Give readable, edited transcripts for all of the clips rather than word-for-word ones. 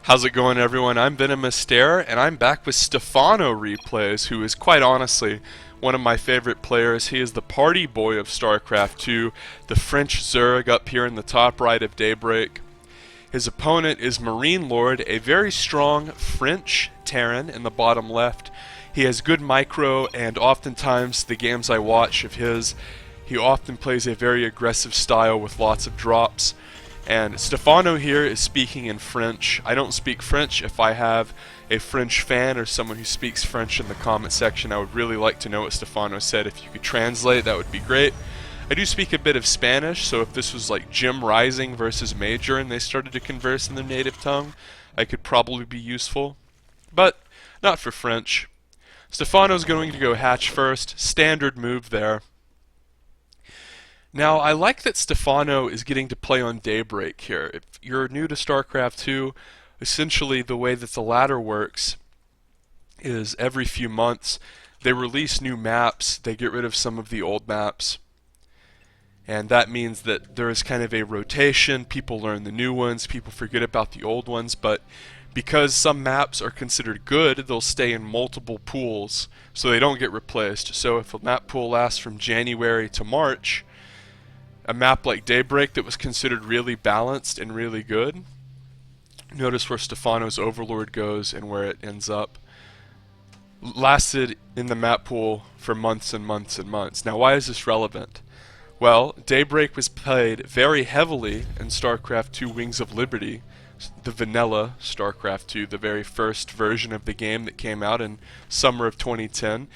How's it going, everyone? I'm VenomousStare, and I'm back with Stephano replays, who is quite honestly one of my favorite players. He is the party boy of StarCraft 2, the French Zerg up here in the top right of Daybreak. His opponent is MarineLord, a very strong French Terran in the bottom left. He has good micro, and oftentimes the games I watch of his, he often plays a very aggressive style with lots of drops. And Stephano here is speaking in French. I don't speak French. If I have a French fan or someone who speaks French in the comment section, I would really like to know what Stephano said. If you could translate, that would be great. I do speak a bit of Spanish, so if this was like Jim Rising versus Major and they started to converse in their native tongue, I could probably be useful. But not for French. Stephano's going to go hatch first. Standard move there. Now, I like that Stephano is getting to play on Daybreak here. If you're new to StarCraft 2, essentially the way that the ladder works is every few months they release new maps, they get rid of some of the old maps, and that means that there is kind of a rotation. People learn the new ones, people forget about the old ones, but because some maps are considered good, they'll stay in multiple pools, so they don't get replaced. So if a map pool lasts from January to March, a map like Daybreak that was considered really balanced and really good, notice where Stephano's Overlord goes and where it ends up, lasted in the map pool for months and months and months. Now, why is this relevant? Well, Daybreak was played very heavily in StarCraft 2 Wings of Liberty, the vanilla StarCraft 2, the very first version of the game that came out in summer of 2010.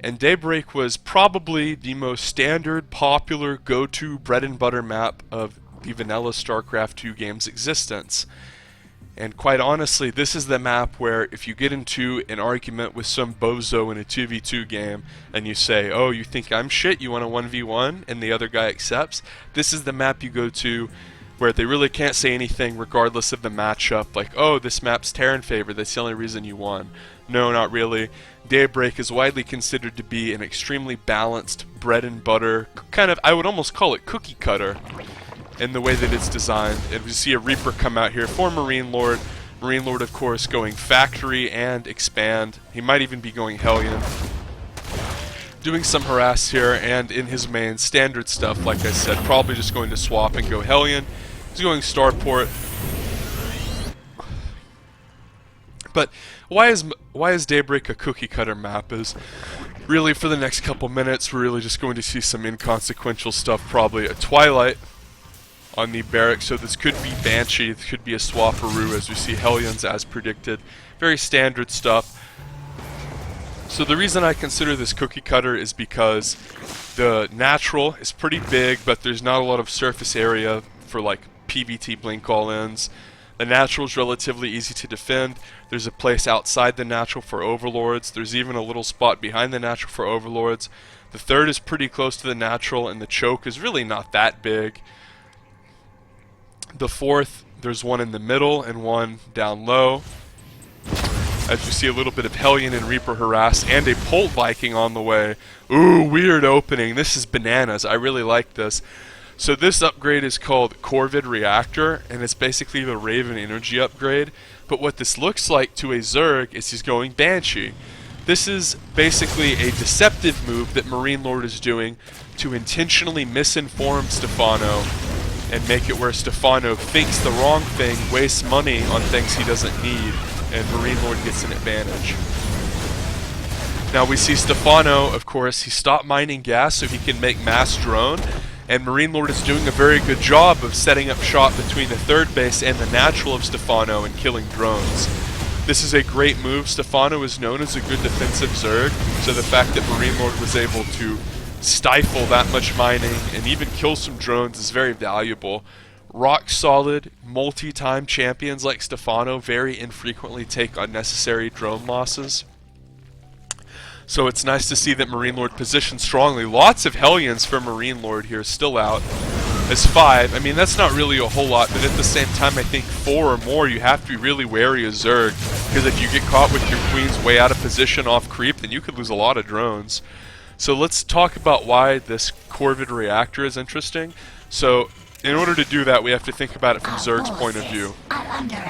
And Daybreak was probably the most standard, popular, go-to bread and butter map of the vanilla StarCraft 2 game's existence. And quite honestly, this is the map where if you get into an argument with some bozo in a 2v2 game and you say, oh, you think I'm shit, you want a 1v1, and the other guy accepts, this is the map you go to where they really can't say anything regardless of the matchup, like, oh, this map's Terran favor, that's the only reason you won. No, not really. Daybreak is widely considered to be an extremely balanced bread and butter, kind of, I would almost call it cookie cutter in the way that it's designed. And we see a Reaper come out here for MarineLord. MarineLord, of course, going factory and expand. He might even be going Hellion. Doing some harass here, and in his main standard stuff, like I said, probably just going to swap and go Hellion. He's going Starport. But why is Daybreak a cookie cutter map? Is really for the next couple minutes we're really just going to see some inconsequential stuff, probably a Twilight on the barracks, so this could be Banshee, this could be a Swapperoo as we see Hellions as predicted. Very standard stuff. So the reason I consider this cookie cutter is because the natural is pretty big, but there's not a lot of surface area for like PVT blink all-ins. The natural is relatively easy to defend. There's a place outside the natural for overlords. There's even a little spot behind the natural for overlords. The third is pretty close to the natural, and the choke is really not that big. The fourth, there's one in the middle and one down low. As you see, a little bit of Hellion and Reaper harass, and a Pult Viking on the way. Ooh, weird opening. This is bananas. I really like this. So this upgrade is called Corvid Reactor, and it's basically the Raven energy upgrade. But what this looks like to a Zerg is he's going Banshee. This is basically a deceptive move that MarineLord is doing to intentionally misinform Stephano and make it where Stephano thinks the wrong thing, wastes money on things he doesn't need, and MarineLord gets an advantage. Now we see Stephano, of course, he stopped mining gas so he can make mass drone, and MarineLord is doing a very good job of setting up shop between the third base and the natural of Stephano and killing drones. This is a great move. Stephano is known as a good defensive Zerg, so the fact that MarineLord was able to stifle that much mining and even kill some drones is very valuable. Rock solid, multi-time champions like Stephano very infrequently take unnecessary drone losses. So it's nice to see that MarineLord positions strongly. Lots of Hellions for MarineLord here still out as 5. I mean, that's not really a whole lot, but at the same time, I think 4 or more, you have to be really wary of Zerg, because if you get caught with your queens way out of position off creep, then you could lose a lot of drones. So let's talk about why this Corvid Reactor is interesting. So in order to do that, we have to think about it from Zerg's point of view.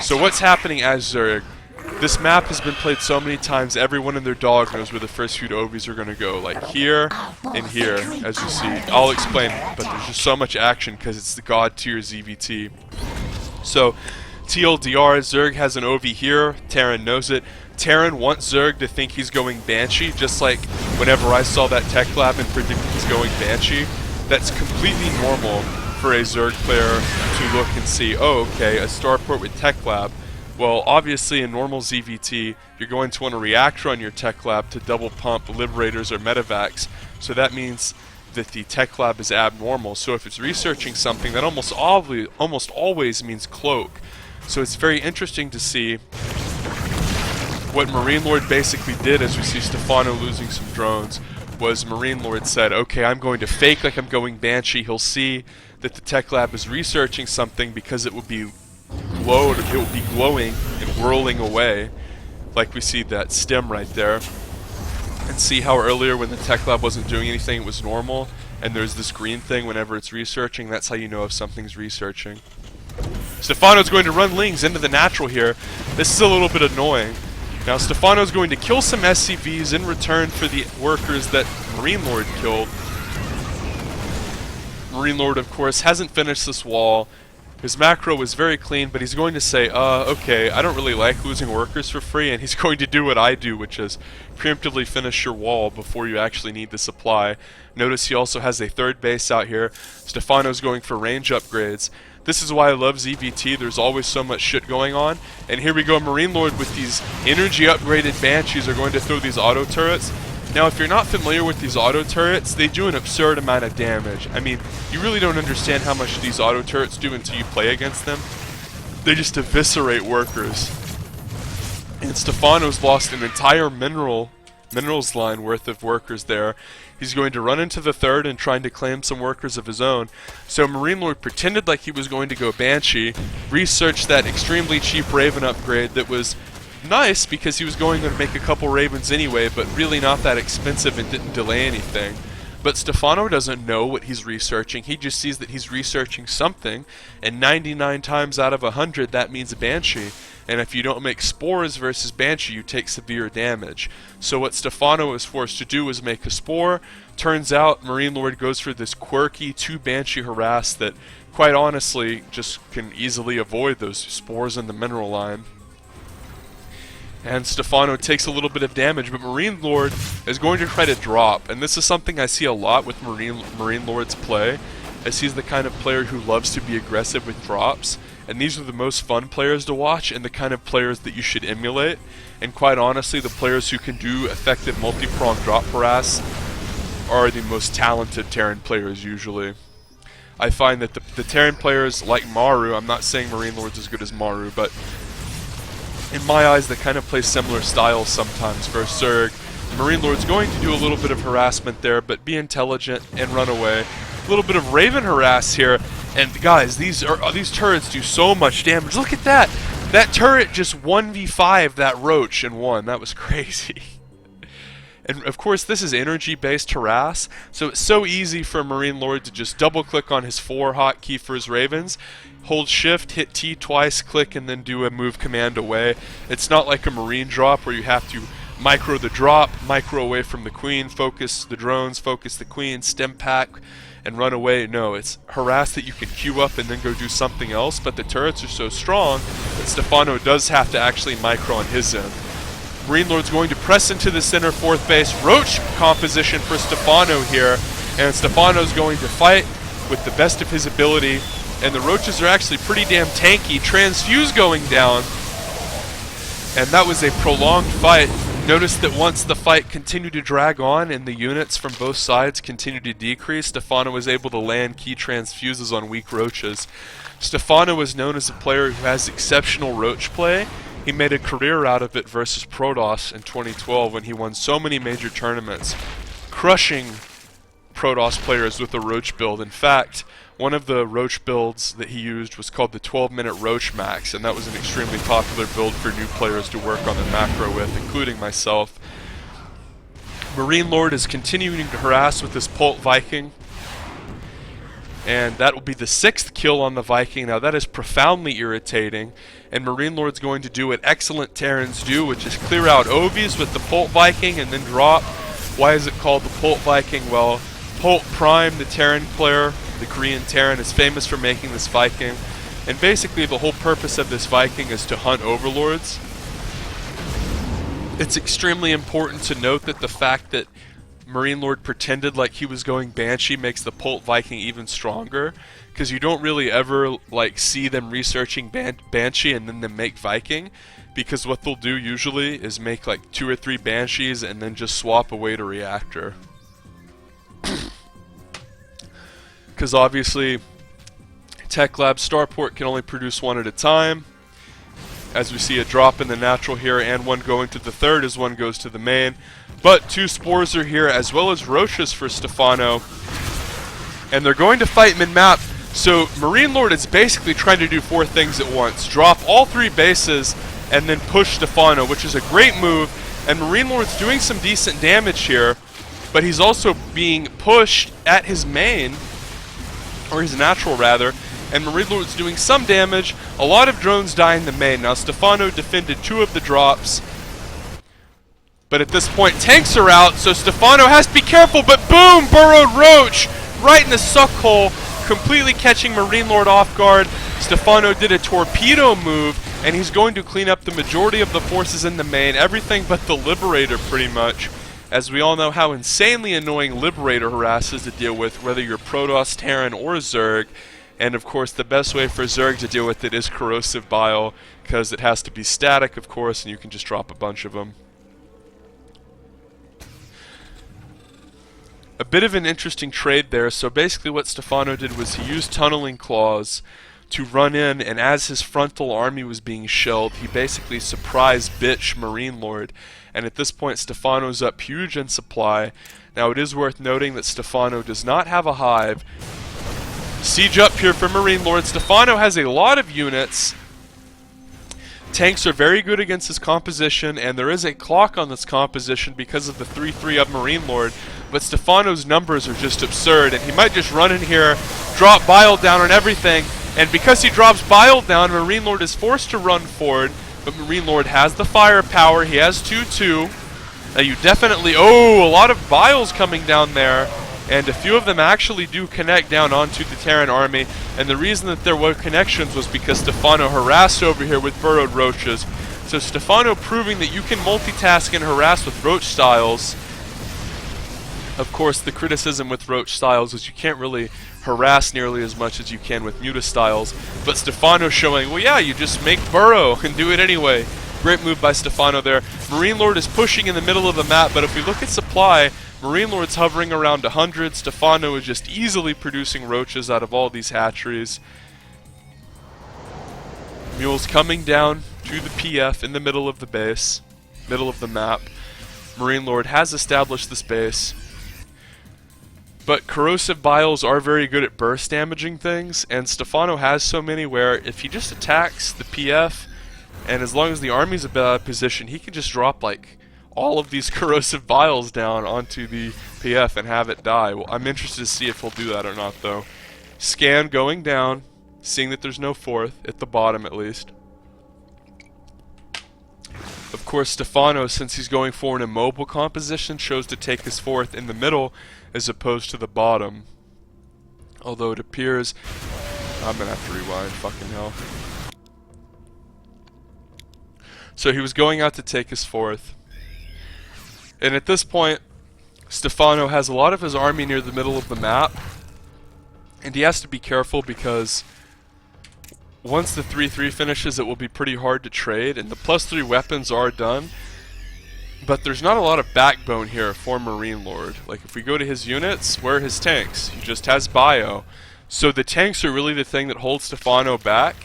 So what's happening as Zerg? This map has been played so many times, everyone and their dog knows where the first few OVs are going to go. Like here and here, as you see. I'll explain, but there's just so much action because it's the god tier ZVT. So, TLDR, Zerg has an OV here, Terran knows it. Terran wants Zerg to think he's going Banshee, just like whenever I saw that tech lab and predicted he's going Banshee. That's completely normal for a Zerg player to look and see, oh, okay, a starport with tech lab. Well, obviously in normal ZVT, you're going to want a reactor on your tech lab to double pump liberators or medevacs. So that means that the tech lab is abnormal. So if it's researching something, that almost always means cloak. So it's very interesting to see what MarineLord basically did, as we see Stephano losing some drones, was MarineLord said, okay, I'm going to fake like I'm going Banshee. He'll see that the tech lab is researching something because it will be glowing and whirling away, like we see that stem right there. And see how earlier when the tech lab wasn't doing anything, it was normal, and there's this green thing whenever it's researching. That's how you know if something's researching. Stephano's going to run Lings into the natural here. This is a little bit annoying. Now Stephano's going to kill some SCVs in return for the workers that MarineLord killed. MarineLord, of course, hasn't finished this wall. His macro was very clean, but he's going to say, okay, I don't really like losing workers for free, and he's going to do what I do, which is preemptively finish your wall before you actually need the supply. Notice he also has a third base out here. Stephano's going for range upgrades. This is why I love ZVT, there's always so much shit going on. And here we go, MarineLord with these energy upgraded Banshees are going to throw these auto turrets. Now, if you're not familiar with these auto turrets, they do an absurd amount of damage. I mean, you really don't understand how much these auto turrets do until you play against them. They just eviscerate workers. And Stephano's lost an entire minerals line worth of workers there. He's going to run into the third and trying to claim some workers of his own. So MarineLord pretended like he was going to go Banshee, researched that extremely cheap Raven upgrade that was nice because he was going to make a couple Ravens anyway, but really not that expensive and didn't delay anything. But Stephano doesn't know what he's researching. He just sees that he's researching something, and 99 times out of 100 that means a Banshee. And if you don't make spores versus Banshee, you take severe damage. So what Stephano was forced to do was make a spore. Turns out MarineLord goes for this quirky 2 Banshee harass that, quite honestly, just can easily avoid those spores in the mineral line. And Stephano takes a little bit of damage, but MarineLord is going to try to drop. And this is something I see a lot with MarineLord's play, as he's the kind of player who loves to be aggressive with drops. And these are the most fun players to watch and the kind of players that you should emulate. And quite honestly, the players who can do effective multi-pronged drop harass are the most talented Terran players usually. I find that the Terran players like Maru, I'm not saying MarineLord's as good as Maru, but in my eyes, they kind of play similar styles sometimes versus Zerg. MarineLord's going to do a little bit of harassment there, but be intelligent and run away. A little bit of Raven harass here, and guys, these turrets do so much damage. Look at that! That turret just 1v5 that roach and won. That was crazy. And of course, this is energy-based harass, so it's so easy for MarineLord to just double-click on his 4 hotkey for his Ravens, hold shift, hit T twice, click, and then do a move command away. It's not like a Marine drop where you have to micro the drop, micro away from the Queen, focus the drones, focus the Queen, stem pack, and run away. No, it's harass that you can queue up and then go do something else, but the turrets are so strong that Stephano does have to actually micro on his end. MarineLord's going to press into the center 4th base. Roach composition for Stephano here, and Stephano's going to fight with the best of his ability, and the Roaches are actually pretty damn tanky. Transfuse going down, and that was a prolonged fight. Notice that once the fight continued to drag on and the units from both sides continued to decrease, Stephano was able to land key transfuses on weak Roaches. Stephano is known as a player who has exceptional Roach play. He made a career out of it versus Protoss in 2012 when he won so many major tournaments, crushing Protoss players with a Roach build. In fact, one of the Roach builds that he used was called the 12-minute Roach Max, and that was an extremely popular build for new players to work on the macro with, including myself. MarineLord is continuing to harass with this Pult Viking, And that will be the 6th kill on the Viking. Now that is profoundly irritating, and MarineLord's going to do what excellent Terrans do, which is clear out Ovies with the Pult Viking and then drop. Why is it called the Pult Viking? Well, Pult Prime, the Terran player, the Korean Terran, is famous for making this Viking. And basically the whole purpose of this Viking is to hunt overlords. It's extremely important to note that the fact that MarineLord pretended like he was going Banshee makes the Pult Viking even stronger, because you don't really ever like see them researching Banshee and then them make Viking, because what they'll do usually is make like 2 or 3 Banshees and then just swap away to reactor. Because obviously Tech Lab Starport can only produce 1 at a time. As we see a drop in the natural here and 1 going to the 3rd as 1 goes to the main. But 2 spores are here as well as Roaches for Stephano. And they're going to fight mid-map. So MarineLord is basically trying to do 4 things at once. Drop all 3 bases and then push Stephano, which is a great move. And MarineLord's doing some decent damage here. But he's also being pushed at his main, or his natural rather. And MarineLord's doing some damage. A lot of drones die in the main. Now Stephano defended 2 of the drops. But at this point, tanks are out, so Stephano has to be careful, but boom! Burrowed Roach! Right in the suck hole, completely catching MarineLord off guard. Stephano did a torpedo move, and he's going to clean up the majority of the forces in the main, everything but the Liberator pretty much. As we all know how insanely annoying Liberator harasses to deal with, whether you're Protoss, Terran, or Zerg. And of course, the best way for Zerg to deal with it is Corrosive Bile, because it has to be static, of course, and you can just drop a bunch of them. A bit of an interesting trade there. So basically what Stephano did was he used Tunneling Claws to run in, and as his frontal army was being shelled, he basically surprise bitch MarineLord. And at this point, Stephano's up huge in supply. Now it is worth noting that Stephano does not have a hive. Siege up here for MarineLord. Stephano has a lot of units. Tanks are very good against his composition, and there is a clock on this composition because of the 3-3 of MarineLord. But Stephano's numbers are just absurd, and he might just run in here, drop Bile down on everything, and because he drops Bile down, MarineLord is forced to run forward, but MarineLord has the firepower. He has 2-2. Now you definitely... Oh, a lot of Biles coming down there, and a few of them actually do connect down onto the Terran army, and the reason that there were connections was because Stephano harassed over here with Burrowed Roaches. So Stephano proving that you can multitask and harass with Roach styles. Of course, the criticism with Roach styles is you can't really harass nearly as much as you can with Muta styles, but Stephano showing, well yeah, you just make burrow and do it anyway. Great move by Stephano there. MarineLord is pushing in the middle of the map, but if we look at supply, MarineLord's hovering around 100. Stephano is just easily producing Roaches out of all these hatcheries. Mules coming down to the PF in the middle of the base, middle of the map. MarineLord has established this base. But Corrosive Biles are very good at burst damaging things, and Stephano has so many where if he just attacks the PF, and as long as the army's out of position, he can just drop like all of these Corrosive Biles down onto the PF and have it die. Well, I'm interested to see if he'll do that or not, though. Scan going down, seeing that there's no 4th, at the bottom at least. Of course, Stephano, since he's going for an immobile composition, chose to take his 4th in the middle as opposed to the bottom. Although it appears... I'm gonna have to rewind, fucking hell. So he was going out to take his 4th. And at this point, Stephano has a lot of his army near the middle of the map. And he has to be careful because once the 3-3 finishes, it will be pretty hard to trade. And the +3 weapons are done. But there's not a lot of backbone here for MarineLord. Like if we go to his units, where are his tanks? He just has bio. So the tanks are really the thing that holds Stephano back.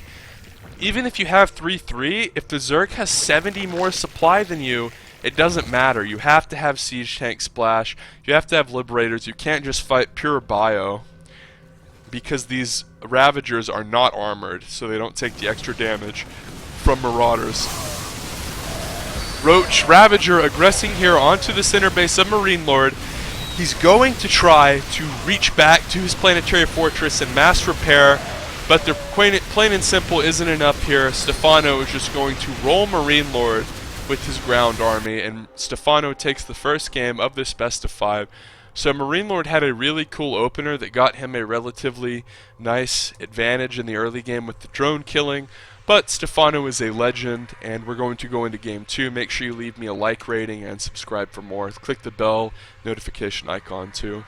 Even if you have 3-3, if the Zerg has 70 more supply than you, it doesn't matter. You have to have siege tank splash. You have to have liberators. You can't just fight pure bio. Because these Ravagers are not armored, so they don't take the extra damage from Marauders. Roach Ravager aggressing here onto the center base of MarineLord. He's going to try to reach back to his planetary fortress and mass repair, but the plain and simple isn't enough here. Stephano is just going to roll MarineLord with his ground army, and Stephano takes the first game of this best of 5. So MarineLord had a really cool opener that got him a relatively nice advantage in the early game with the drone killing, but Stephano is a legend, and we're going to go into game 2. Make sure you leave me a like rating and subscribe for more. Click the bell notification icon too.